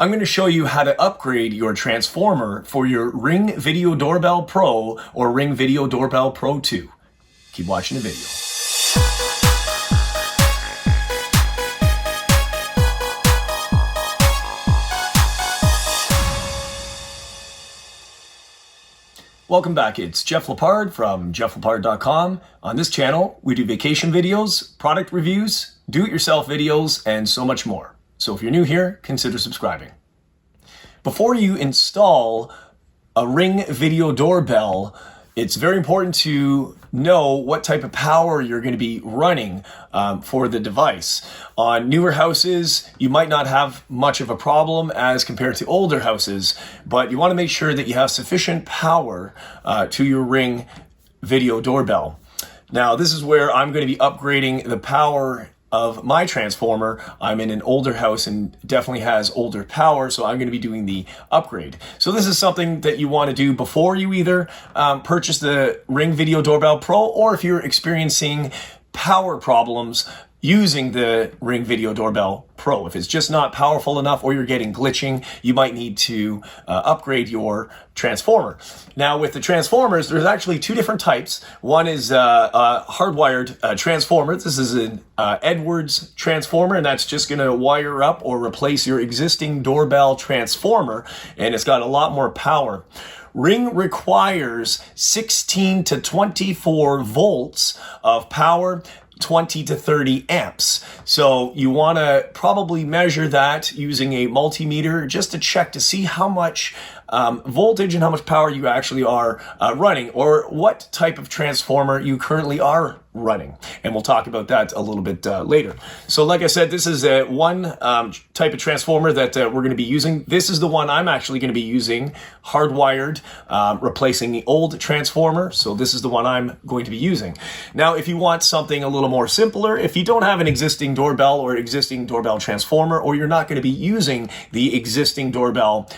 I'm going to show you how to upgrade your transformer for your Ring Video Doorbell Pro or Ring Video Doorbell Pro 2. Keep watching the video. Welcome back, it's Jeff Lepard from jefflepard.com. On this channel, we do vacation videos, product reviews, do-it-yourself videos, and so much more. So if you're new here, consider subscribing. Before you install a Ring Video Doorbell, it's very important to know what type of power you're going to be running for the device. On newer houses, you might not have much of a problem as compared to older houses, but you want to make sure that you have sufficient power to your Ring Video Doorbell. Now, this is where I'm going to be upgrading the power of my transformer. I'm in an older house and definitely has older power, so I'm going to be doing the upgrade. So this is something that you want to do before you either purchase the Ring Video Doorbell Pro, or if you're experiencing power problems using the Ring Video Doorbell Pro. If it's just not powerful enough or you're getting glitching, you might need to upgrade your transformer. Now with the transformers, there's actually two different types. One is a hardwired transformer. This is an Edwards transformer, and that's just gonna wire up or replace your existing doorbell transformer, and it's got a lot more power. Ring requires 16 to 24 volts of power, 20 to 30 amps. So you want to probably measure that using a multimeter just to check to see how much voltage and how much power you actually are running, or what type of transformer you currently are running. And we'll talk about that a little bit later. So like I said, this is one type of transformer that we're going to be using. This is the one I'm actually going to be using, hardwired, replacing the old transformer. So this is the one I'm going to be using. Now, if you want something a little more simpler, if you don't have an existing doorbell or existing doorbell transformer, or you're not going to be using the existing doorbell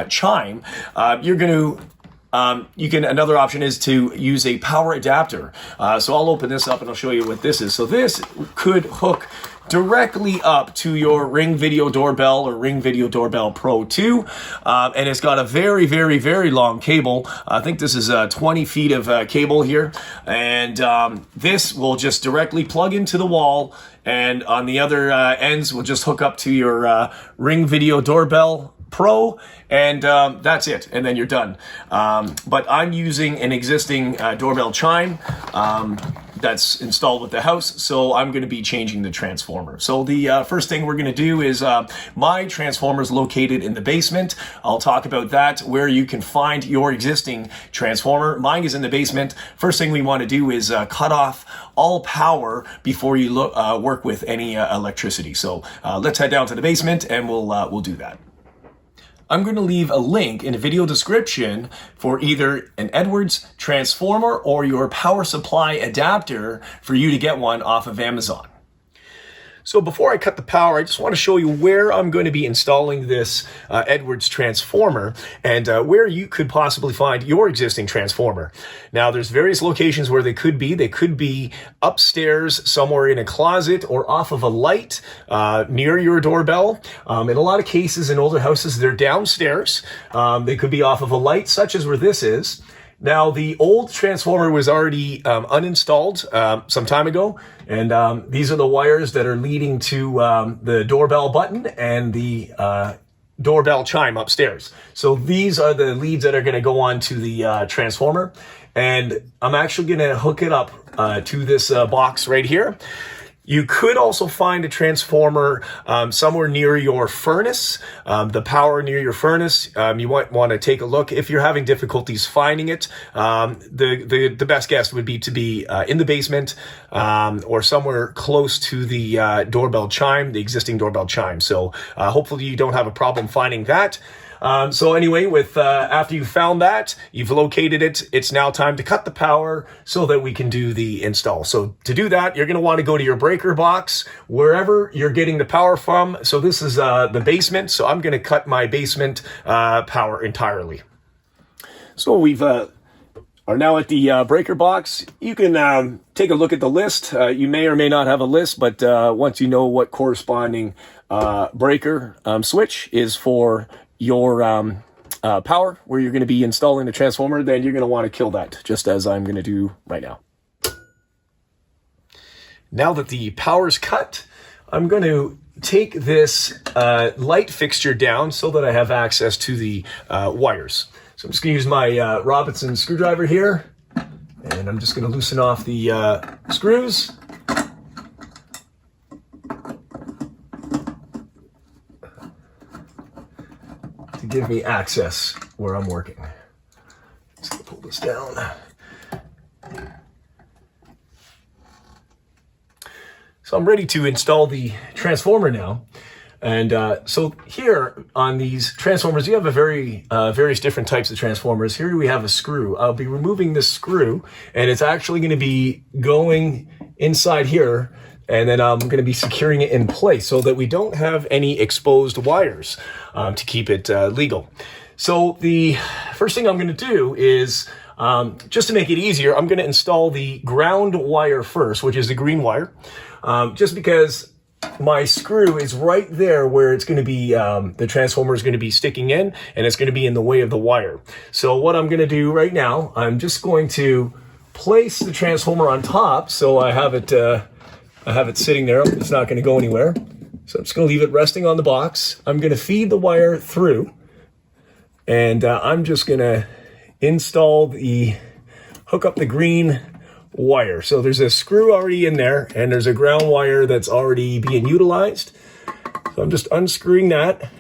Chime, you're going to another option is to use a power adapter. So I'll open this up and I'll show you what this is. So this could hook directly up to your Ring Video Doorbell or Ring Video Doorbell Pro 2. And it's got a very, very, very long cable. I think this is 20 feet of cable here. And this will just directly plug into the wall. And on the other ends, will just hook up to your Ring Video Doorbell Pro, and that's it, and then you're done. But I'm using an existing doorbell Chime that's installed with the house, so I'm going to be changing the transformer. So the first thing we're going to do is my transformer is located in the basement. I'll talk about that, where you can find your existing transformer. Mine is in the basement. First thing we want to do is cut off all power before you work with any electricity. So let's head down to the basement and we'll do that. I'm going to leave a link in the video description for either an Edwards transformer or your power supply adapter for you to get one off of Amazon. So before I cut the power, I just want to show you where I'm going to be installing this Edwards transformer, and where you could possibly find your existing transformer. Now, there's various locations where they could be. They could be upstairs, somewhere in a closet, or off of a light near your doorbell. In a lot of cases in older houses, they're downstairs. They could be off of a light, such as where this is. Now, the old transformer was already uninstalled some time ago, and these are the wires that are leading to the doorbell button and the doorbell chime upstairs. So these are the leads that are going to go on to the transformer, and I'm actually going to hook it up to this box right here. You could also find a transformer somewhere near your furnace, the power near your furnace. You might want to take a look. If you're having difficulties finding it, the best guess would be to be in the basement or somewhere close to the doorbell chime, the existing doorbell chime. So hopefully you don't have a problem finding that. So anyway, after you've found that, you've located it, it's now time to cut the power so that we can do the install. So to do that, you're going to want to go to your breaker box, wherever you're getting the power from. So this is the basement, so I'm going to cut my basement power entirely. So we've are now at the breaker box. You can take a look at the list. You may or may not have a list, but once you know what corresponding breaker switch is for your power, where you're going to be installing the transformer, then you're going to want to kill that, just as I'm going to do right now. Now that the power's cut, I'm going to take this light fixture down so that I have access to the wires. So I'm just going to use my Robinson screwdriver here, and I'm just going to loosen off the screws. To give me access where I'm working. Just going to pull this down. So I'm ready to install the transformer now. And so here on these transformers, you have a various different types of transformers. Here we have a screw. I'll be removing this screw, and it's actually going to be going inside here, and then I'm going to be securing it in place so that we don't have any exposed wires to keep it legal. So the first thing I'm going to do is, just to make it easier, I'm going to install the ground wire first, which is the green wire. Just because my screw is right there where it's going to be, the transformer is going to be sticking in, and it's going to be in the way of the wire. So what I'm going to do right now, I'm just going to place the transformer on top, so I have it sitting there. It's not going to go anywhere. So I'm just going to leave it resting on the box. I'm going to feed the wire through, and I'm just going to hook up the green wire. So there's a screw already in there, and there's a ground wire that's already being utilized. So I'm just unscrewing that,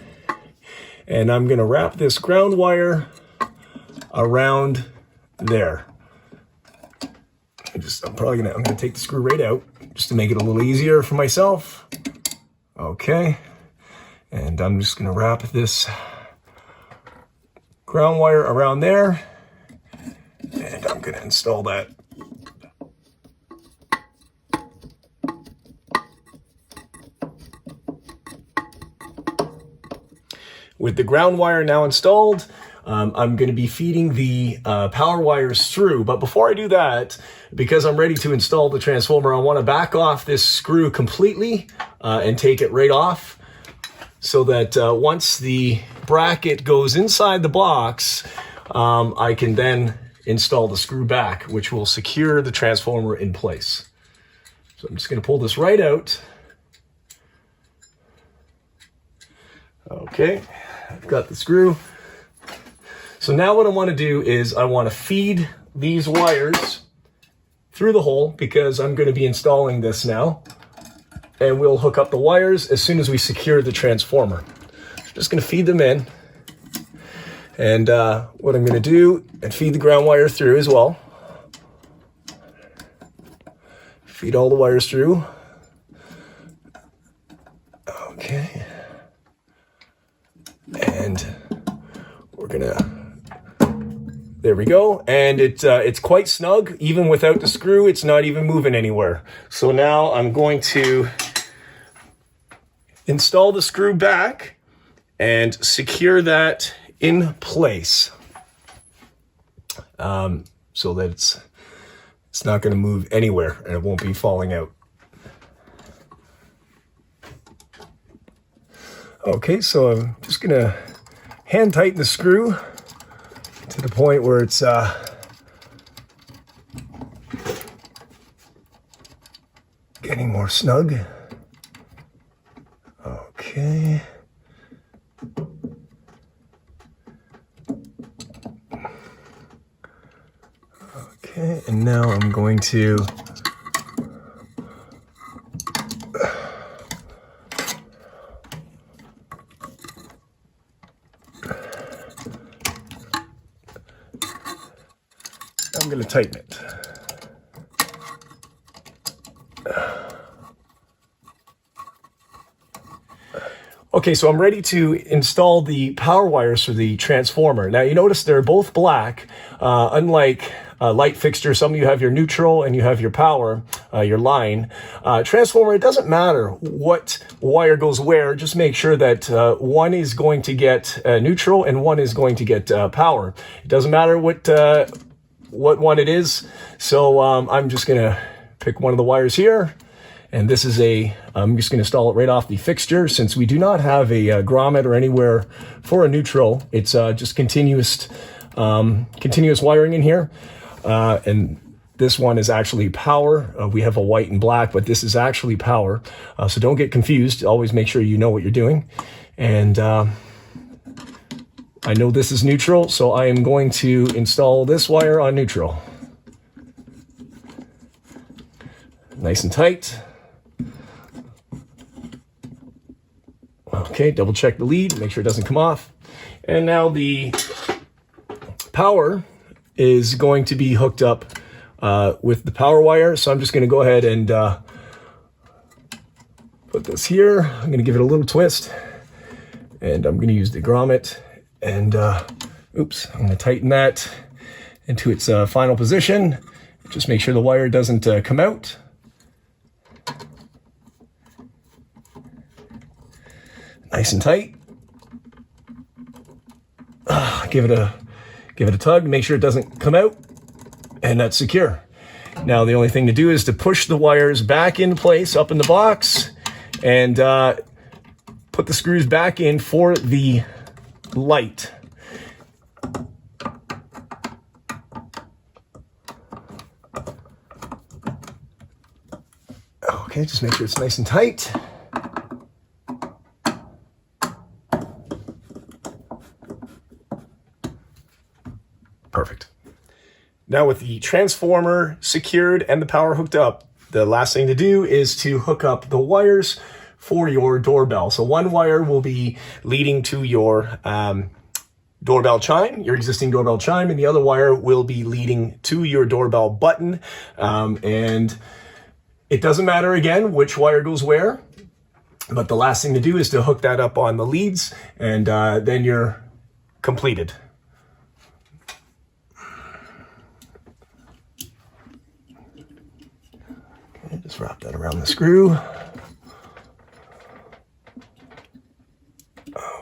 and I'm going to wrap this ground wire around there. I'm going to take the screw right out just to make it a little easier for myself. Okay. And I'm just going to wrap this ground wire around there, and I'm going to install that. With the ground wire now installed, I'm going to be feeding the power wires through. But before I do that, because I'm ready to install the transformer, I want to back off this screw completely and take it right off, so that once the bracket goes inside the box, I can then install the screw back, which will secure the transformer in place. So I'm just going to pull this right out. Okay, I've got the screw. So now what I want to do is I want to feed these wires through the hole, because I'm going to be installing this now. And we'll hook up the wires as soon as we secure the transformer. Just going to feed them in. And what I'm going to do, and feed the ground wire through as well. Feed all the wires through. Okay. And we're gonna, there we go. And it's quite snug. Even without the screw, it's not even moving anywhere. So now I'm going to install the screw back and secure that in place, so that it's not going to move anywhere, and it won't be falling out. Okay, so I'm just going to hand tighten the screw to the point where it's getting more snug. Okay. Okay, and now I'm going to tighten it. Okay, so I'm ready to install the power wires for the transformer. Now you notice they're both black, unlike light fixture. Some of you have your neutral and you have your power, your line. Transformer, it doesn't matter what wire goes where. Just make sure that one is going to get neutral and one is going to get power. It doesn't matter what what one it is. So I'm just gonna pick one of the wires here. And this is I'm just gonna install it right off the fixture since we do not have a grommet or anywhere for a neutral. It's just continuous wiring in here. And this one is actually power. We have a white and black, but this is actually power. So don't get confused. Always make sure you know what you're doing. And I know this is neutral, so I am going to install this wire on neutral. Nice and tight. Okay, double check the lead, make sure it doesn't come off. And now the power is going to be hooked up with the power wire. So I'm just going to go ahead and put this here. I'm going to give it a little twist, and I'm going to use the grommet, and oops, I'm going to tighten that into its final position. Just make sure the wire doesn't come out. Nice and tight. Give it a tug, make sure it doesn't come out, and that's secure. Now the only thing to do is to push the wires back in place up in the box and put the screws back in for the light. Okay, just make sure it's nice and tight. Perfect. Now with the transformer secured and the power hooked up, the last thing to do is to hook up the wires for your doorbell. So one wire will be leading to your doorbell chime, your existing doorbell chime, and the other wire will be leading to your doorbell button. And it doesn't matter, again, which wire goes where, but the last thing to do is to hook that up on the leads, and then you're completed. Okay, just wrap that around the screw.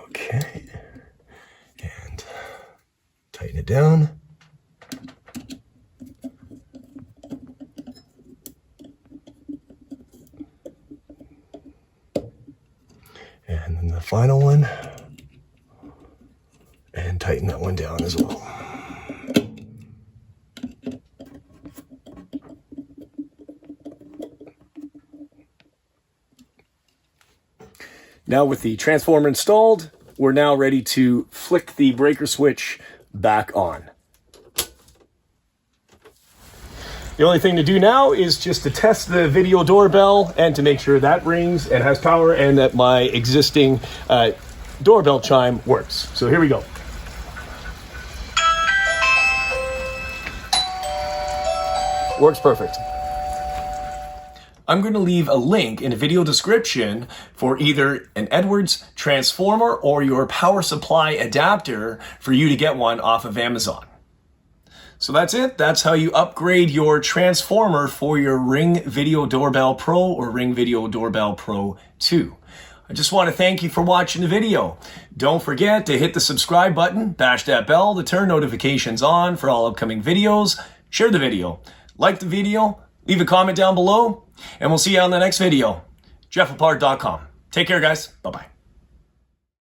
Okay, and tighten it down. And then the final one, and tighten that one down as well. Now with the transformer installed, we're now ready to flick the breaker switch back on. The only thing to do now is just to test the video doorbell and to make sure that rings and has power and that my existing doorbell chime works. So here we go. Works perfect. I'm going to leave a link in the video description for either an Edwards transformer or your power supply adapter for you to get one off of Amazon. So that's it. That's how you upgrade your transformer for your Ring Video Doorbell Pro or Ring Video Doorbell Pro 2. I just want to thank you for watching the video. Don't forget to hit the subscribe button, bash that bell to turn notifications on for all upcoming videos, share the video, like the video, leave a comment down below, and we'll see you on the next video. JeffLepard.com. Take care, guys. Bye-bye.